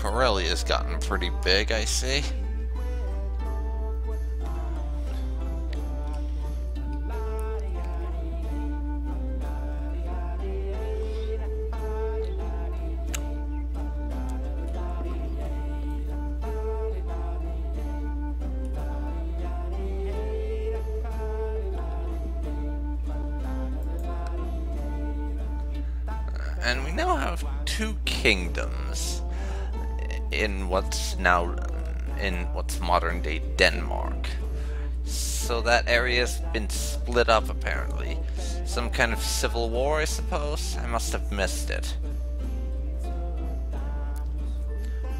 Corellia's gotten pretty big, I see. And we now have 2 kingdoms in what's modern day Denmark. So that area's been split up apparently. Some kind of civil war, I suppose? I must have missed it.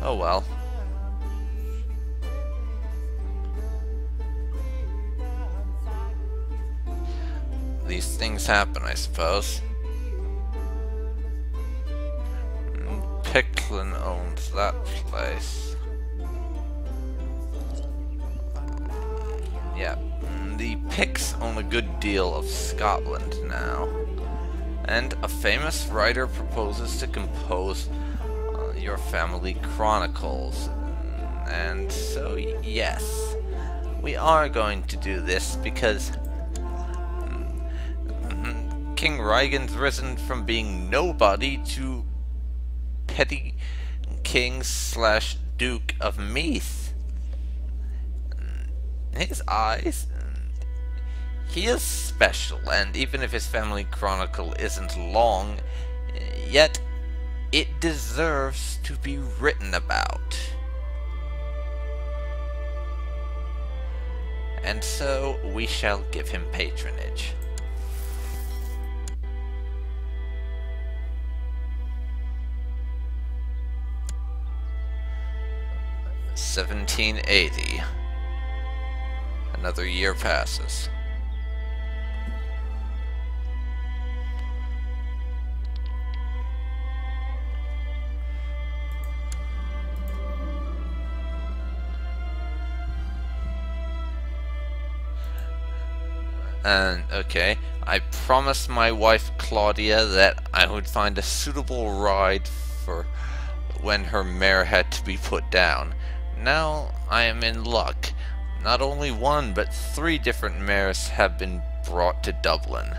Oh well. These things happen, I suppose. Picklin owns that place. Yeah, the Picts own a good deal of Scotland now. And a famous writer proposes to compose your family chronicles. And so, yes, we are going to do this because King Raigan's risen from being nobody to petty king / Duke of Meath. His eyes, he is special, and even if his family chronicle isn't long, yet it deserves to be written about. And so we shall give him patronage. $1780. Another year passes. And okay, I promised my wife Claudia that I would find a suitable ride for when her mare had to be put down. Now I am in luck. Not only 1, but 3 different mares have been brought to Dublin.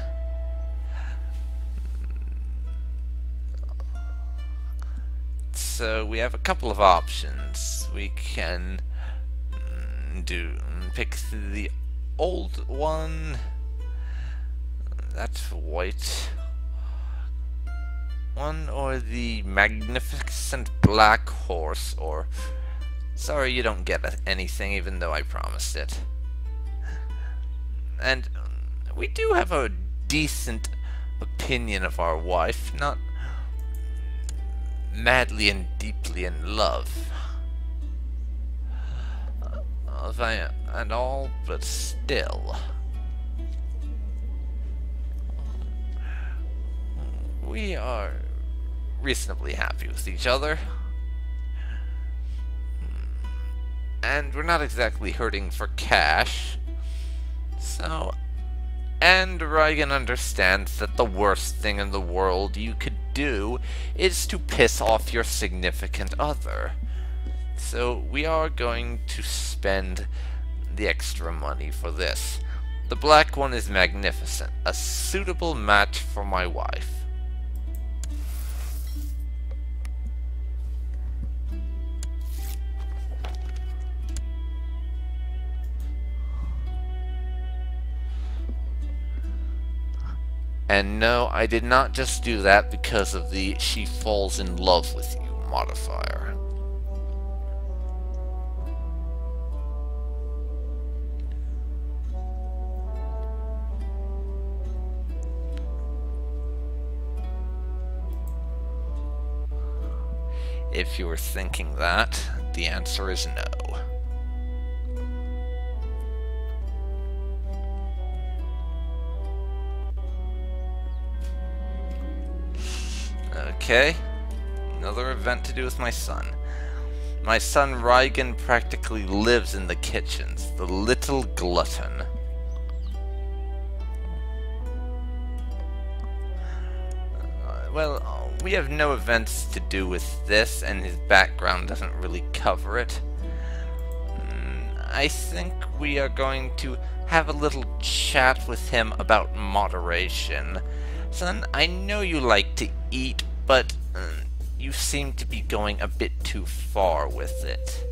So we have a couple of options. We can pick the old one. That's white. One, or the magnificent black horse, or sorry you don't get anything even though I promised it. And we do have a decent opinion of our wife, not madly and deeply in love and all, but still we are reasonably happy with each other, and we're not exactly hurting for cash. So, and Raigan understands that the worst thing in the world you could do is to piss off your significant other. So we are going to spend the extra money for this. The black one is magnificent, a suitable match for my wife. And no, I did not just do that because of the "she falls in love with you" modifier. If you were thinking that, the answer is no. Okay, another event to do with my son. My son Raigan practically lives in the kitchens, the little glutton. well, we have no events to do with this, and his background doesn't really cover it. I think we are going to have a little chat with him about moderation. Son, I know you like to eat, but you seem to be going a bit too far with it.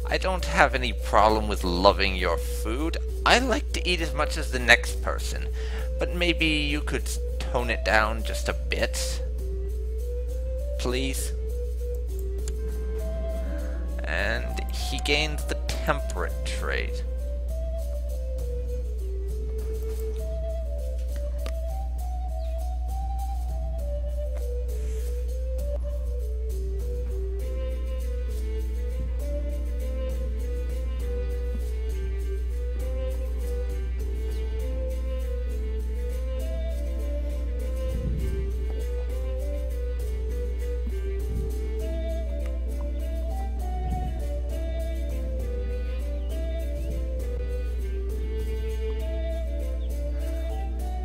I don't have any problem with loving your food. I like to eat as much as the next person, but maybe you could tone it down just a bit, please? And he gains the temperate trait.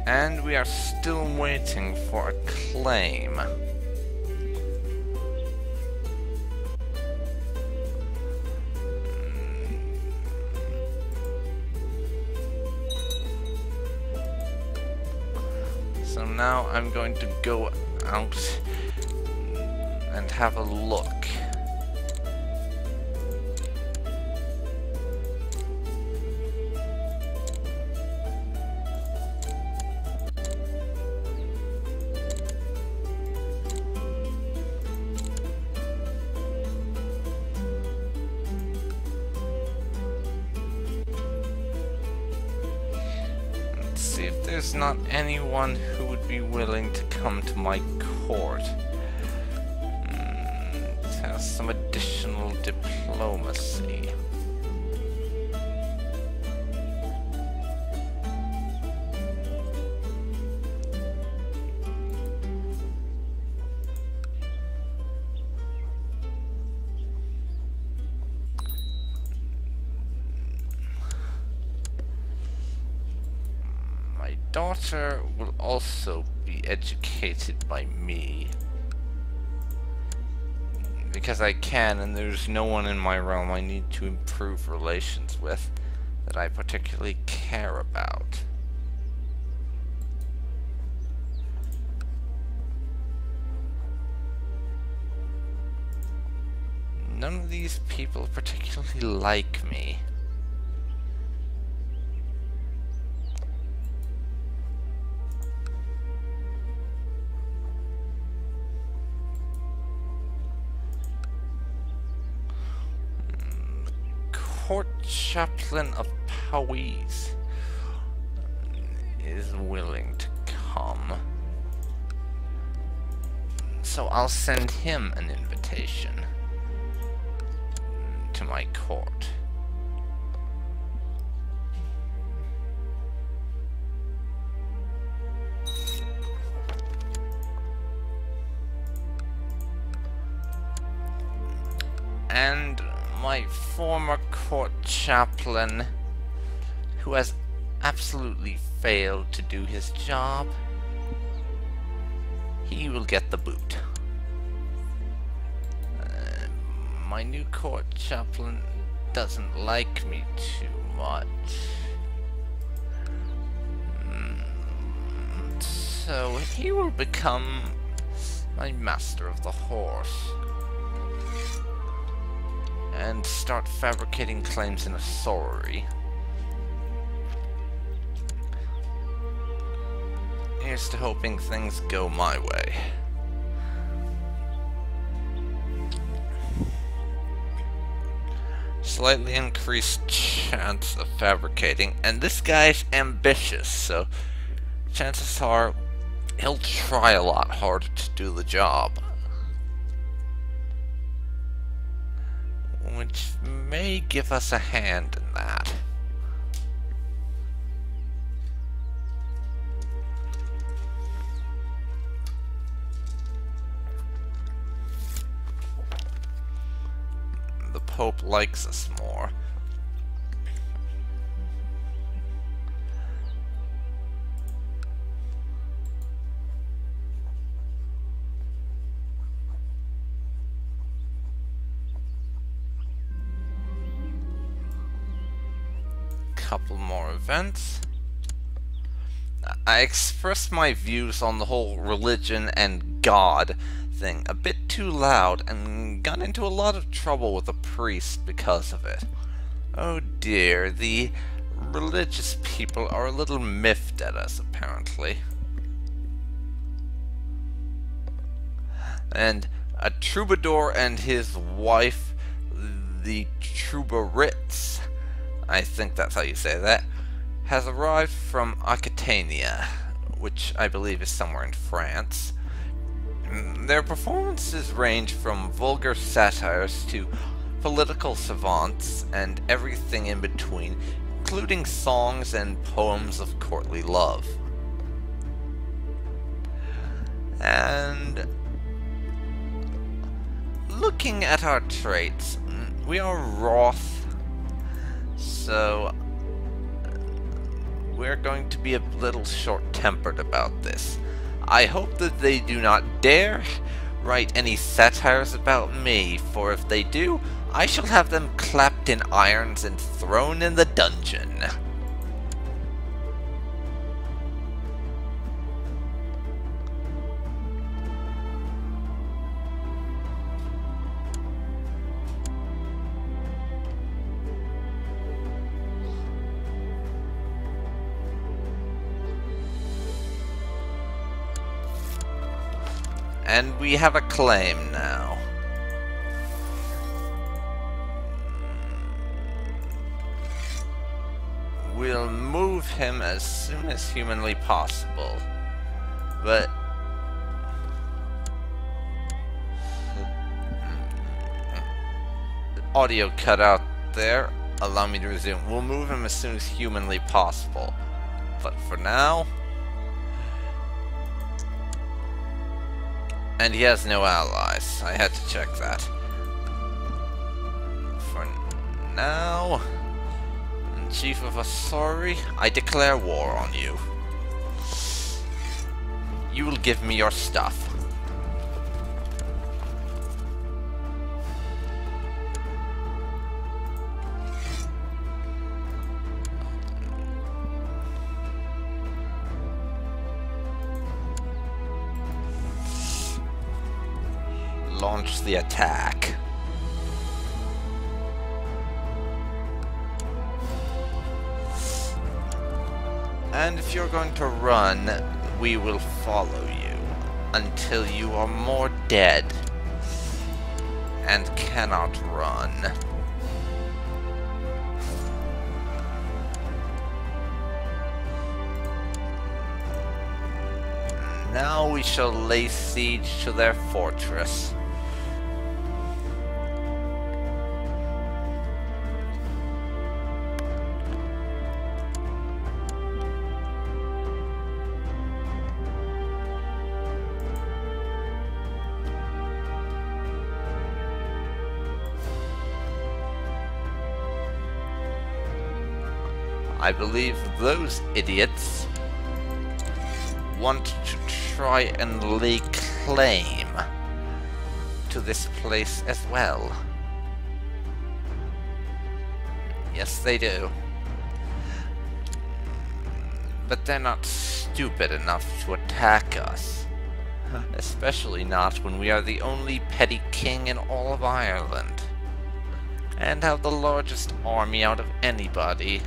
And we are still waiting for a claim. So now I'm going to go out and have a look. See if there's not anyone who would be willing to come to my court. Let's have some additional diplomacy. My daughter will also be educated by me. Because I can, and there's no one in my realm I need to improve relations with that I particularly care about. None of these people particularly like me. Court chaplain of Powys is willing to come. So I'll send him an invitation to my court. And my former court chaplain, who has absolutely failed to do his job, he will get the boot. My new court chaplain doesn't like me too much. So he will become my master of the horse and start fabricating claims in Ossory. Here's to hoping things go my way. Slightly increased chance of fabricating, and this guy's ambitious, so chances are he'll try a lot harder to do the job. Which may give us a hand in that. The Pope likes us more. couple more events. I expressed my views on the whole religion and God thing a bit too loud and got into a lot of trouble with a priest because of it. Oh dear, the religious people are a little miffed at us, apparently. And a troubadour and his wife, the Troubaritz, I think that's how you say that, has arrived from Aquitania, which I believe is somewhere in France. Their performances range from vulgar satires to political savants and everything in between, including songs and poems of courtly love. And looking at our traits, we are wroth, so we're going to be a little short-tempered about this. I hope that they do not dare write any satires about me, for if they do, I shall have them clapped in irons and thrown in the dungeon. And we have a claim now. We'll move him as soon as humanly possible. But audio cut out there. Allow me to resume. We'll move him as soon as humanly possible. But for now... And he has no allies. I had to check that. For now... Chief of Ossory, I declare war on you. You will give me your stuff. Launch the attack. And if you're going to run, we will follow you until you are more dead and cannot run. Now we shall lay siege to their fortress. I believe those idiots want to try and lay claim to this place as well. Yes, they do. But they're not stupid enough to attack us. Especially not when we are the only petty king in all of Ireland. And have the largest army out of anybody.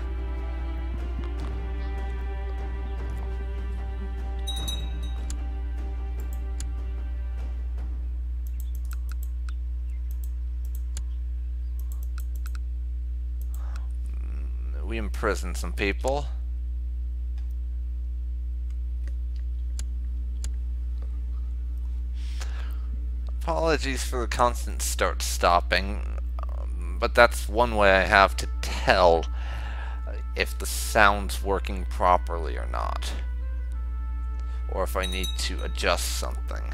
We imprisoned some people. Apologies for the constant start-stopping, but that's one way I have to tell if the sound's working properly or not, or if I need to adjust something.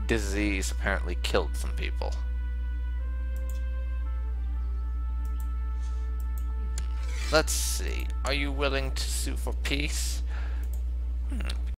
Disease apparently killed some people. Let's see, are you willing to sue for peace?